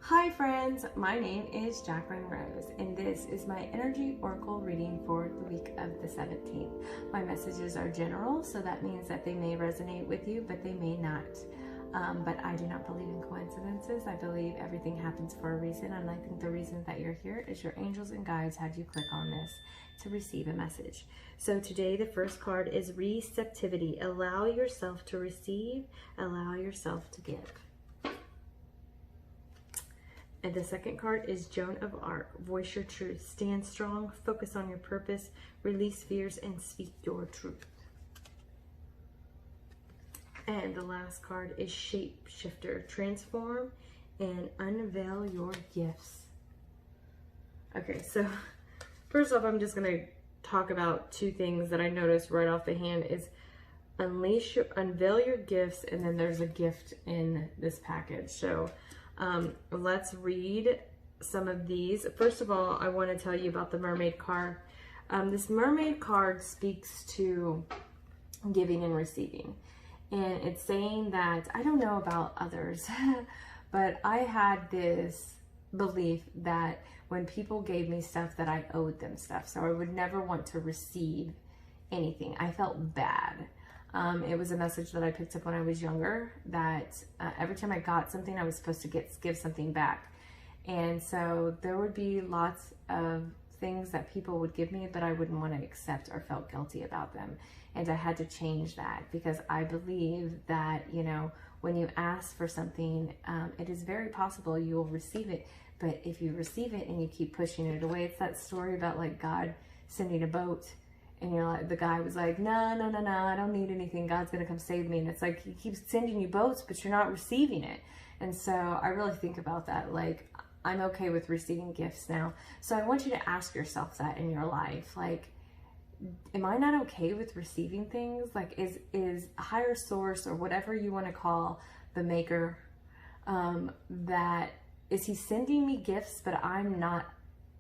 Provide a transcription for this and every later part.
Hi friends, my name is Jacqueline Rose and this is my energy oracle reading for the week of the 17th. My messages are general, so that means that they may resonate with you, but they may not. But I do not believe in coincidences. I believe everything happens for a reason, and I think the reason that you're here is your angels and guides had you click on this to receive a message. So today the first card is receptivity. Allow yourself to receive, allow yourself to give. And the second card is Joan of Arc. Voice your truth. Stand strong. Focus on your purpose. Release fears and speak your truth. And the last card is Shapeshifter. Transform and unveil your gifts. Okay, so first off, I'm just going to talk about two things that I noticed right off the hand is unveil your gifts, and then there's a gift in this package. So let's read some of these. First of all, I want to tell you about the mermaid card. This mermaid card speaks to giving and receiving. And it's saying that, I don't know about others, but I had this belief that when people gave me stuff that I owed them stuff. So I would never want to receive anything. I felt bad. It was a message that I picked up when I was younger that every time I got something, I was supposed to give something back. And so there would be lots of things that people would give me, but I wouldn't want to accept or felt guilty about them. And I had to change that because I believe that, you know, when you ask for something, it is very possible you'll receive it. But if you receive it and you keep pushing it away, it's that story about like God sending a boat. And you're like, the guy was like, no, I don't need anything. God's going to come save me. And it's like, he keeps sending you boats, but you're not receiving it. And so I really think about that. Like, I'm okay with receiving gifts now. So I want you to ask yourself that in your life. Like, am I not okay with receiving things? Like, is a higher source or whatever you want to call the maker, is he sending me gifts, but I'm not,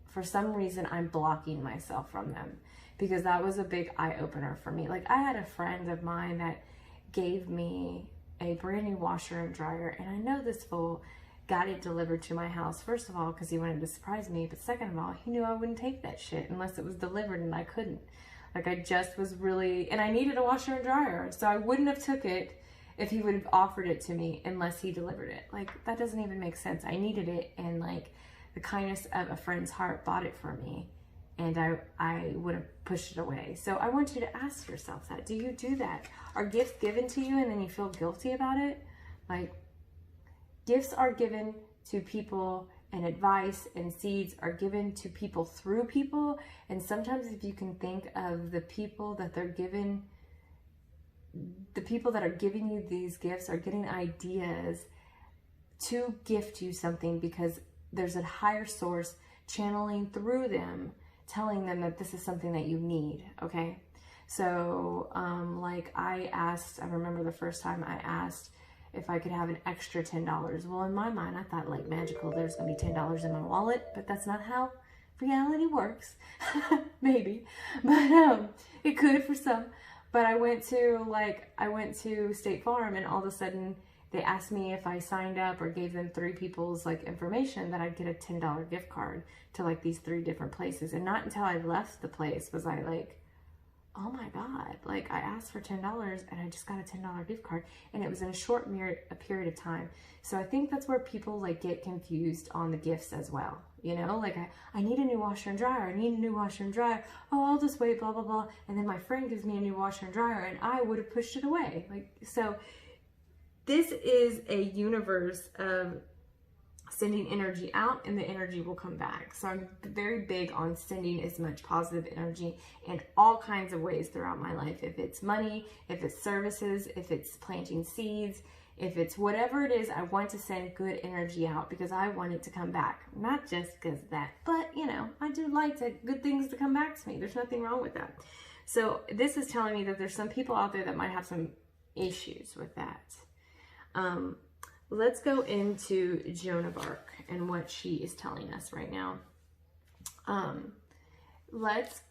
for some reason, I'm blocking myself from them? Because that was a big eye-opener for me. Like, I had a friend of mine that gave me a brand new washer and dryer, and I know this fool got it delivered to my house, first of all, because he wanted to surprise me, but second of all, he knew I wouldn't take that shit unless it was delivered, and I couldn't. Like, I just was really, and I needed a washer and dryer, so I wouldn't have took it if he would have offered it to me unless he delivered it. Like, that doesn't even make sense. I needed it, and like, the kindness of a friend's heart bought it for me. And I would have pushed it away. So I want you to ask yourself that. Do you do that? Are gifts given to you and then you feel guilty about it? Like, gifts are given to people, and advice and seeds are given to people through people. And sometimes if you can think of the people that they're given, the people that are giving you these gifts are getting ideas to gift you something because there's a higher source channeling through them, telling them that this is something that you need, okay? So, like I remember the first time I asked if I could have an extra $10. Well, in my mind, I thought like magical, there's gonna be $10 in my wallet, but that's not how reality works. Maybe, but it could for some. But I went to State Farm, and all of a sudden, they asked me if I signed up or gave them 3 people's like information that I'd get a $10 gift card to like these 3 different places. And not until I left the place was I like, oh my God, like I asked for $10 and I just got a $10 gift card, and it was in a short period of time. So I think that's where people like get confused on the gifts as well. You know, like I need a new washer and dryer. I need a new washer and dryer. Oh, I'll just wait, blah, blah, blah. And then my friend gives me a new washer and dryer and I would have pushed it away. Like, so this is a universe of sending energy out, and the energy will come back. So I'm very big on sending as much positive energy in all kinds of ways throughout my life. If it's money, if it's services, if it's planting seeds, if it's whatever it is, I want to send good energy out because I want it to come back. Not just because of that, but you know, I do like good things to come back to me. There's nothing wrong with that. So this is telling me that there's some people out there that might have some issues with that. Let's go into Joan of Arc and what she is telling us right now. Let's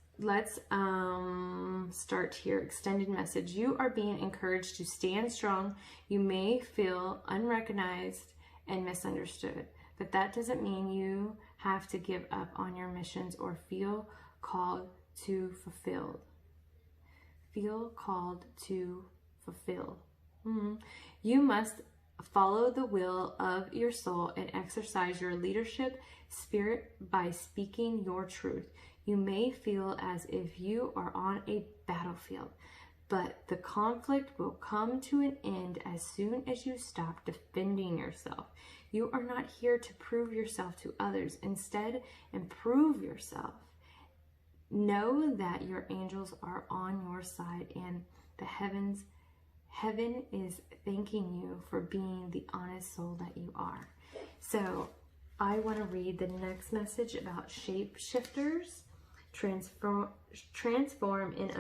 start here. Extended message. You are being encouraged to stand strong. You may feel unrecognized and misunderstood. but that doesn't mean you have to give up on your missions or feel called to fulfill. Feel called to fulfill. You must follow the will of your soul and exercise your leadership spirit by speaking your truth. You may feel as if you are on a battlefield, but the conflict will come to an end as soon as you stop defending yourself. You are not here to prove yourself to others. Instead, improve yourself. Know that your angels are on your side and the heaven is thanking you for being the honest soul that you are. So I want to read the next message about shapeshifters. Transform and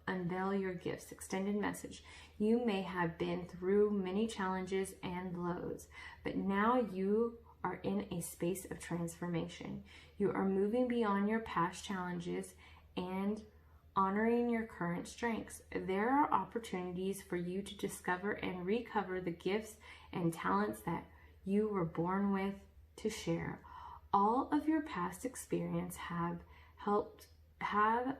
unveil your gifts. Extended message. You may have been through many challenges and lows, but now you are in a space of transformation. You are moving beyond your past challenges and honoring your current strengths. There are opportunities for you to discover and recover the gifts and talents that you were born with to share. All of your past experience have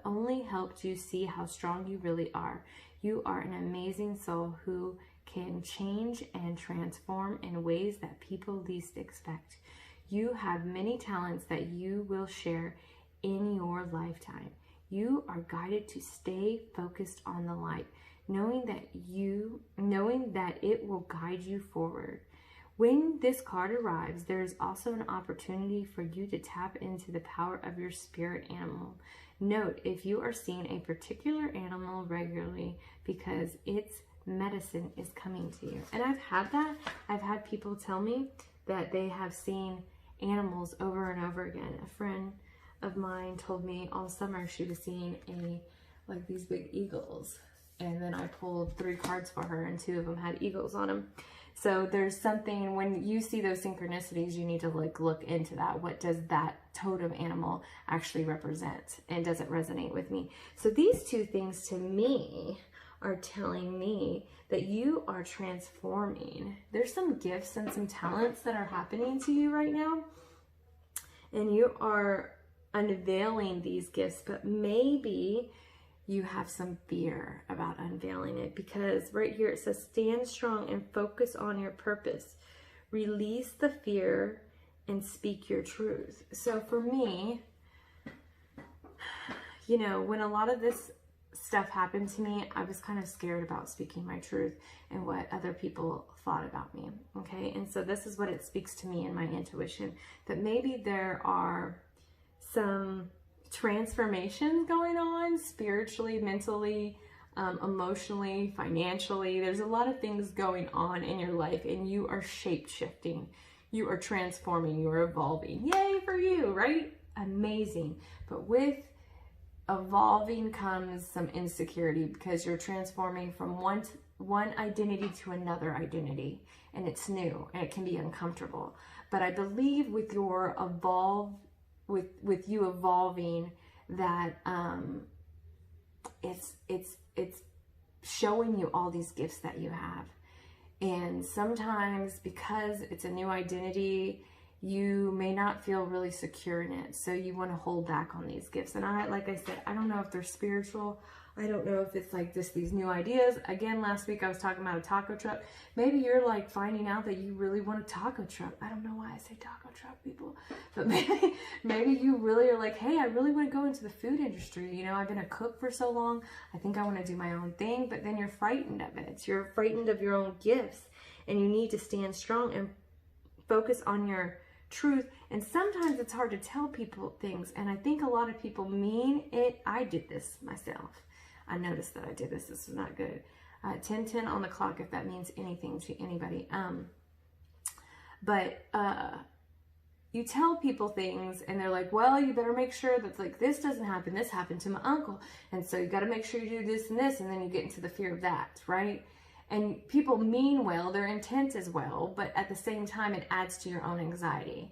only helped you see how strong you really are. You are an amazing soul who can change and transform in ways that people least expect. You have many talents that you will share in your lifetime. You are guided to stay focused on the light, knowing that it will guide you forward. When this card arrives, there is also an opportunity for you to tap into the power of your spirit animal. Note if you are seeing a particular animal regularly because its medicine is coming to you. And I've had that. I've had people tell me that they have seen animals over and over again. A friend of mine told me all summer she was seeing these big eagles. And then I pulled 3 cards for her and 2 of them had eagles on them. So there's something, when you see those synchronicities, you need to look into that. What does that totem animal actually represent? And does it resonate with me? So these 2 things to me are telling me that you are transforming. There's some gifts and some talents that are happening to you right now. And you are unveiling these gifts, but maybe you have some fear about unveiling it, because right here it says stand strong and focus on your purpose. Release the fear and speak your truth. So for me, when a lot of this stuff happened to me, I was kind of scared about speaking my truth and what other people thought about me. Okay. And so this is what it speaks to me in my intuition, that maybe there are some transformations going on spiritually, mentally, emotionally, financially. There's a lot of things going on in your life and you are shape-shifting. You are transforming. You are evolving. Yay for you, right? Amazing. But with evolving comes some insecurity, because you're transforming from one identity to another identity, and it's new and it can be uncomfortable. But I believe with your with you evolving, that it's showing you all these gifts that you have. And sometimes because it's a new identity, you may not feel really secure in it. So you want to hold back on these gifts. And like I said, I don't know if they're spiritual. I don't know if it's like just these new ideas. Again, last week I was talking about a taco truck. Maybe you're like finding out that you really want a taco truck. I don't know why I say taco truck, people. But maybe you really are like, hey, I really want to go into the food industry. I've been a cook for so long. I think I want to do my own thing. But then you're frightened of it. You're frightened of your own gifts. And you need to stand strong and focus on your truth. And sometimes it's hard to tell people things. And I think a lot of people mean it. I did this myself. I noticed that I did this. This is not good. 10:10 on the clock, if that means anything to anybody. But you tell people things and they're like, well, you better make sure that like this doesn't happen. This happened to my uncle. And so you got to make sure you do this and this. And then you get into the fear of that, right? And people mean well, their intent is well, but at the same time, it adds to your own anxiety.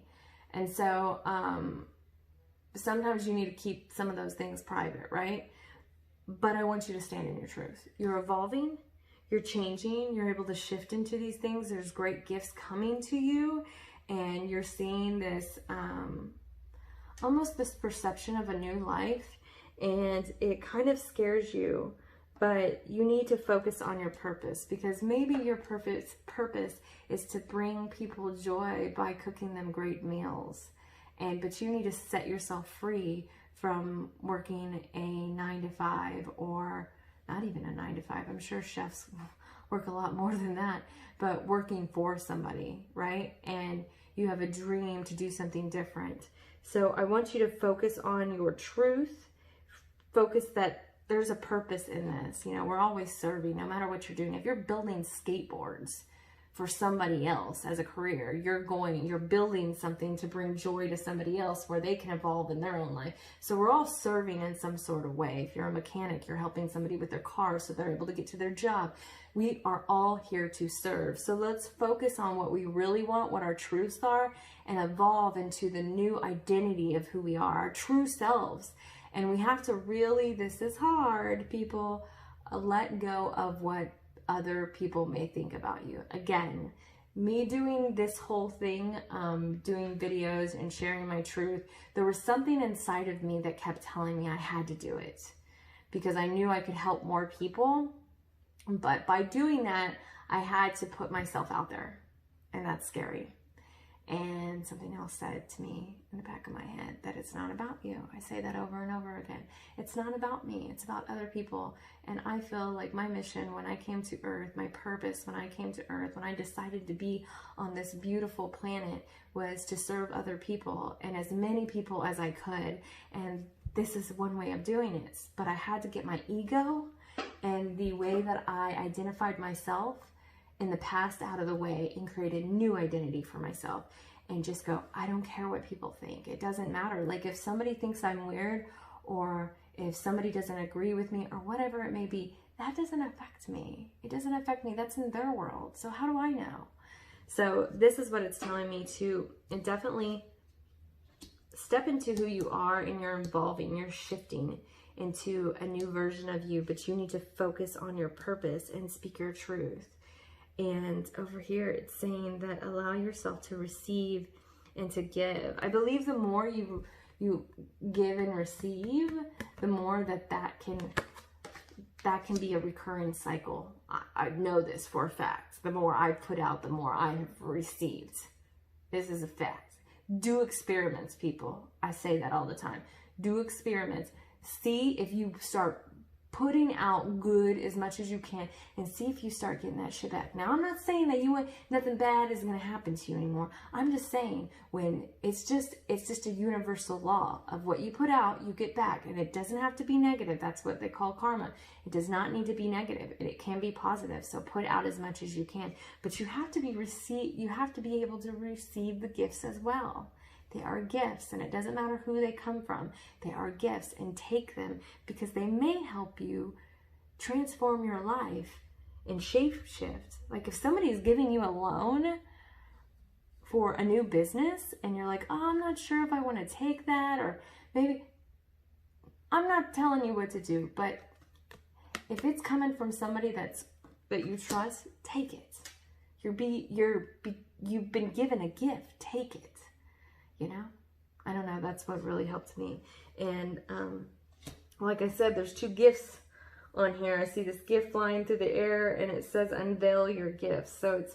And so sometimes you need to keep some of those things private, right? But I want you to stand in your truth. You're evolving, you're changing, you're able to shift into these things. There's great gifts coming to you. and you're seeing this, almost this perception of a new life, and it kind of scares you, but you need to focus on your purpose, because maybe your purpose is to bring people joy by cooking them great meals. But you need to set yourself free from working a 9-to-5, or not even a 9-to-5. I'm sure chefs work a lot more than that, but working for somebody, right? And you have a dream to do something different. So I want you to focus on your truth. Focus that there's a purpose in this. You know, we're always serving, no matter what you're doing. If you're building skateboards for somebody else as a career, you're building something to bring joy to somebody else where they can evolve in their own life. So we're all serving in some sort of way. If you're a mechanic, you're helping somebody with their car so they're able to get to their job. We are all here to serve. So let's focus on what we really want, what our truths are, and evolve into the new identity of who we are, our true selves. And we have to really, this is hard, people, let go of what other people may think about you. Again, me doing this whole thing, doing videos and sharing my truth, there was something inside of me that kept telling me I had to do it, because I knew I could help more people. But by doing that, I had to put myself out there, and that's scary. And something else said to me in the back of my head that it's not about you. I say that over and over again. It's not about me. It's about other people. And I feel like my mission when I came to Earth, my purpose when I came to Earth, when I decided to be on this beautiful planet, was to serve other people, and as many people as I could. And this is one way of doing it. But I had to get my ego and the way that I identified myself in the past out of the way, and create a new identity for myself, and just go, I don't care what people think. It doesn't matter. Like, if somebody thinks I'm weird, or if somebody doesn't agree with me, or whatever it may be, that doesn't affect me. It doesn't affect me. That's in their world. So how do I know? So this is what it's telling me to, and definitely step into who you are, and you're evolving, you're shifting into a new version of you, but you need to focus on your purpose and speak your truth. And over here, it's saying that allow yourself to receive and to give. I believe the more you give and receive, the more that can be a recurring cycle. I know this for a fact. The more I put out, the more I have received. This is a fact. Do experiments, people. I say that all the time. Do experiments. See if you start putting out good as much as you can, and see if you start getting that shit back. Now, I'm not saying that nothing bad is going to happen to you anymore. I'm just saying, when it's just a universal law of what you put out, you get back, and it doesn't have to be negative. That's what they call karma. It does not need to be negative, and it can be positive. So put out as much as you can, but you have to be able to receive the gifts as well. They are gifts, and it doesn't matter who they come from. They are gifts, and take them, because they may help you transform your life and shape shift. Like, if somebody is giving you a loan for a new business, and you're like, oh, I'm not sure if I want to take that, or maybe, I'm not telling you what to do, but if it's coming from somebody that you trust, take it. You've been given a gift. Take it. You know, I don't know. That's what really helped me. And like I said, there's 2 gifts on here. I see this gift flying through the air, and it says unveil your gifts. So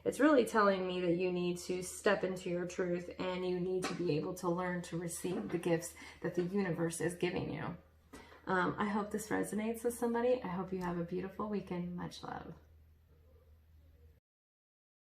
it's really telling me that you need to step into your truth, and you need to be able to learn to receive the gifts that the universe is giving you. I hope this resonates with somebody. I hope you have a beautiful weekend. Much love.